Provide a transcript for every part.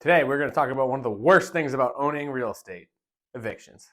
Today, we're going to talk about one of the worst things about owning real estate, evictions.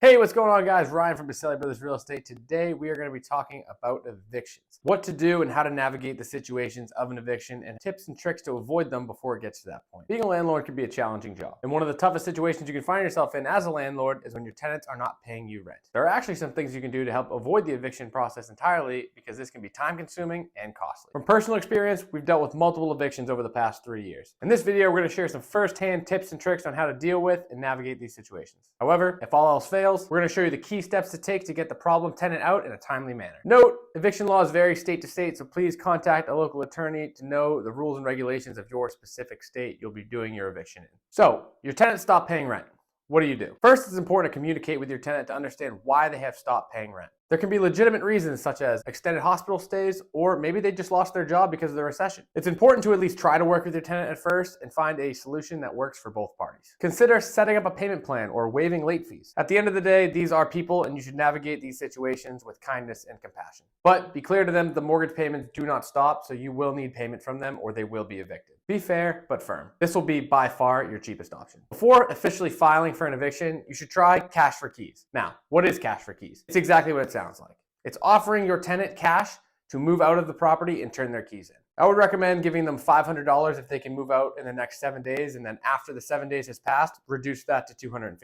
Hey, what's going on, guys? Ryan from Boselli Brothers Real Estate. Today, we are going to be talking about evictions, what to do and how to navigate the situations of an eviction, and tips and tricks to avoid them before it gets to that point. Being a landlord can be a challenging job, and one of the toughest situations you can find yourself in as a landlord is when your tenants are not paying you rent. There are actually some things you can do to help avoid the eviction process entirely, because this can be time-consuming and costly. From personal experience, we've dealt with multiple evictions over the past 3 years. In this video, we're going to share some first-hand tips and tricks on how to deal with and navigate these situations. However, if all else fails, we're going to show you the key steps to take to get the problem tenant out in a timely manner. Note, eviction laws vary state to state, so please contact a local attorney to know the rules and regulations of your specific state you'll be doing your eviction in. So, your tenant stopped paying rent. What do you do? First, it's important to communicate with your tenant to understand why they have stopped paying rent. There can be legitimate reasons such as extended hospital stays, or maybe they just lost their job because of the recession. It's important to at least try to work with your tenant at first and find a solution that works for both parties. Consider setting up a payment plan or waiving late fees. At the end of the day, these are people and you should navigate these situations with kindness and compassion. But be clear to them that the mortgage payments do not stop, so you will need payment from them or they will be evicted. Be fair, but firm. This will be by far your cheapest option. Before officially filing for an eviction, you should try cash for keys. Now, what is cash for keys? It's exactly what it sounds like. It's offering your tenant cash to move out of the property and turn their keys in. I would recommend giving them $500 if they can move out in the next 7 days, and then after the 7 days has passed, reduce that to $250.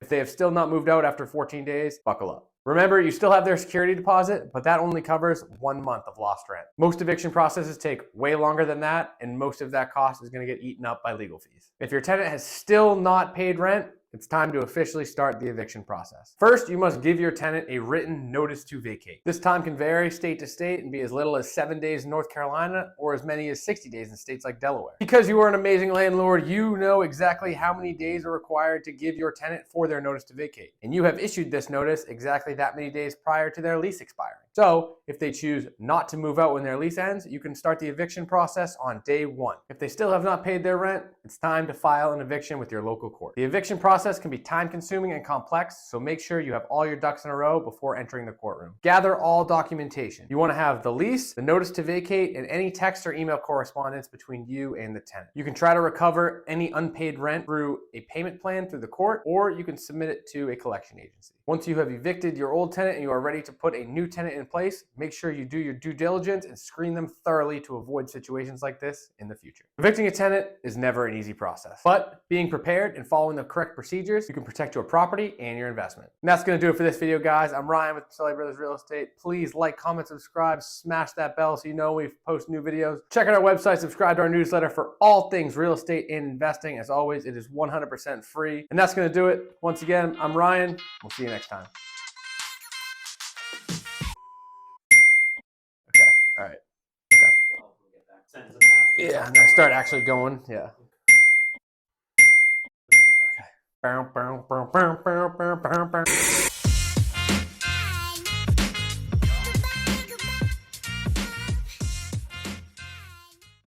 If they have still not moved out after 14 days, buckle up. Remember, you still have their security deposit, but that only covers 1 month of lost rent. Most eviction processes take way longer than that, and most of that cost is going to get eaten up by legal fees. If your tenant has still not paid rent, it's time to officially start the eviction process. First, you must give your tenant a written notice to vacate. This time can vary state to state and be as little as 7 days in North Carolina or as many as 60 days in states like Delaware. Because you are an amazing landlord, you know exactly how many days are required to give your tenant for their notice to vacate. And you have issued this notice exactly that many days prior to their lease expiring. So, if they choose not to move out when their lease ends, you can start the eviction process on day 1. If they still have not paid their rent, it's time to file an eviction with your local court. The eviction process can be time-consuming and complex, so make sure you have all your ducks in a row before entering the courtroom. Gather all documentation. You want to have the lease, the notice to vacate, and any text or email correspondence between you and the tenant. You can try to recover any unpaid rent through a payment plan through the court, or you can submit it to a collection agency. Once you have evicted your old tenant and you are ready to put a new tenant in place, make sure you do your due diligence and screen them thoroughly to avoid situations like this in the future. Evicting a tenant is never an easy process, but being prepared and following the correct procedures, you can protect your property and your investment. And that's going to do it for this video, guys. I'm Ryan with Boselli Brothers Real Estate. Please like, comment, subscribe, smash that bell so you know we post new videos. Check out our website, subscribe to our newsletter for all things real estate and investing. As always, it is 100% free. And that's going to do it. Once again, I'm Ryan. We'll see you next time. Okay. All right. Okay. Yeah, I'm gonna start actually going. Yeah. Okay.